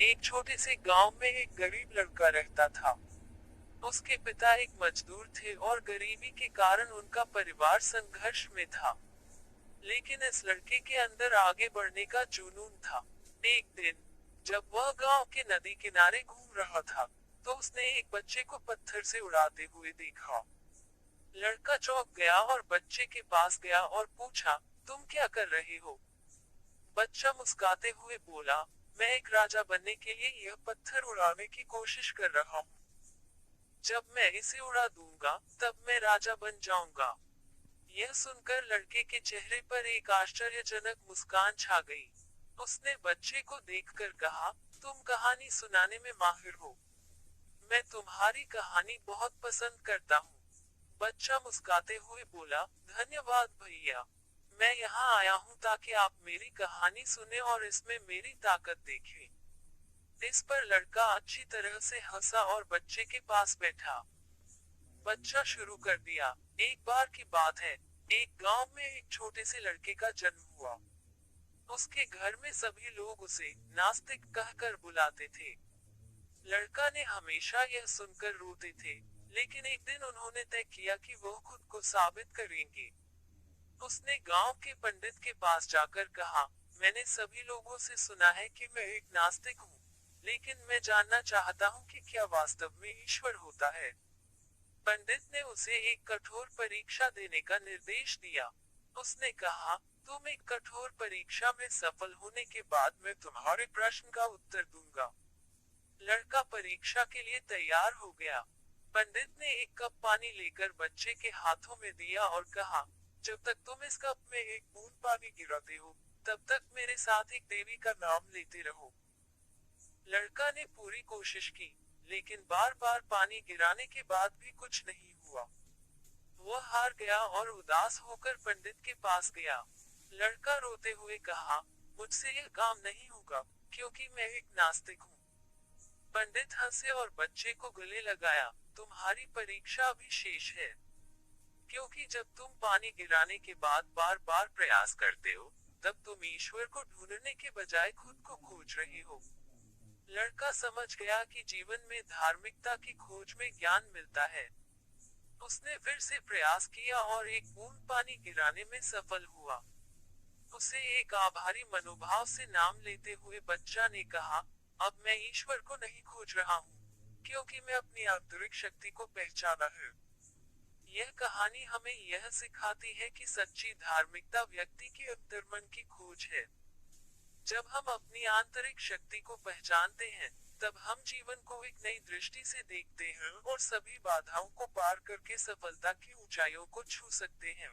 एक छोटे से गांव में एक गरीब लड़का रहता था। उसके पिता एक मजदूर थे और गरीबी के कारण उनका परिवार संघर्ष में था। लेकिन इस लड़के के अंदर आगे बढ़ने का जुनून था। एक दिन जब वह गांव के नदी किनारे घूम रहा था, तो उसने एक बच्चे को पत्थर से उड़ाते हुए देखा। लड़का चौंक गया और बच्चे के पास गया और पूछा, तुम क्या कर रहे हो? बच्चा मुस्कुराते हुए बोला, मैं एक राजा बनने के लिए यह पत्थर उड़ाने की कोशिश कर रहा हूँ। जब मैं इसे उड़ा दूंगा, तब मैं राजा बन जाऊंगा। यह सुनकर लड़के के चेहरे पर एक आश्चर्यजनक मुस्कान छा गई। उसने बच्चे को देखकर कहा, तुम कहानी सुनाने में माहिर हो। मैं तुम्हारी कहानी बहुत पसंद करता हूँ। बच्चा मुस्कुराते हुए बोला, धन्यवाद भैया। मैं यहाँ आया हूँ ताकि आप मेरी कहानी सुने और इसमें मेरी ताकत देखें। इस पर लड़का अच्छी तरह से हंसा और बच्चे के पास बैठा। बच्चा शुरू कर दिया। एक बार की बात है, एक गांव में एक छोटे से लड़के का जन्म हुआ। उसके घर में सभी लोग उसे नास्तिक कहकर बुलाते थे। लड़का ने हमेशा यह सुनकर रोते थे, लेकिन एक दिन उन्होंने तय किया कि वह खुद को साबित करेंगे। उसने गांव के पंडित के पास जाकर कहा, मैंने सभी लोगों से सुना है कि मैं एक नास्तिक हूँ, लेकिन मैं जानना चाहता हूँ कि क्या वास्तव में ईश्वर होता है। पंडित ने उसे एक कठोर परीक्षा देने का निर्देश दिया। उसने कहा, तुम एक कठोर परीक्षा में सफल होने के बाद मैं तुम्हारे प्रश्न का उत्तर दूंगा। लड़का परीक्षा के लिए तैयार हो गया। पंडित ने एक कप पानी लेकर बच्चे के हाथों में दिया और कहा, जब तक तुम इस कप में एक बूंद पानी गिराते हो, तब तक मेरे साथ एक देवी का नाम लेते रहो। लड़का ने पूरी कोशिश की, लेकिन बार बार पानी गिराने के बाद भी कुछ नहीं हुआ। वह हार गया और उदास होकर पंडित के पास गया। लड़का रोते हुए कहा, मुझसे यह काम नहीं होगा, क्योंकि मैं एक नास्तिक हूँ। पंडित हंसे और बच्चे को गले लगाया, तुम्हारी परीक्षा अभी शेष है, क्योंकि जब तुम पानी गिराने के बाद बार बार प्रयास करते हो, तब तुम ईश्वर को ढूंढने के बजाय खुद को खोज रहे हो। लड़का समझ गया कि जीवन में धार्मिकता की खोज में ज्ञान मिलता है। उसने फिर से प्रयास किया और एक बूंद पानी गिराने में सफल हुआ। उसे एक आभारी मनोभाव से नाम लेते हुए बच्चा ने कहा, अब मैं ईश्वर को नहीं खोज रहा हूँ, क्योंकि मैं अपनी आंतरिक शक्ति को पहचाना है। यह कहानी हमें यह सिखाती है कि सच्ची धार्मिकता व्यक्ति के अंतर्मन की खोज है। जब हम अपनी आंतरिक शक्ति को पहचानते हैं, तब हम जीवन को एक नई दृष्टि से देखते हैं और सभी बाधाओं को पार करके सफलता की ऊंचाइयों को छू सकते हैं।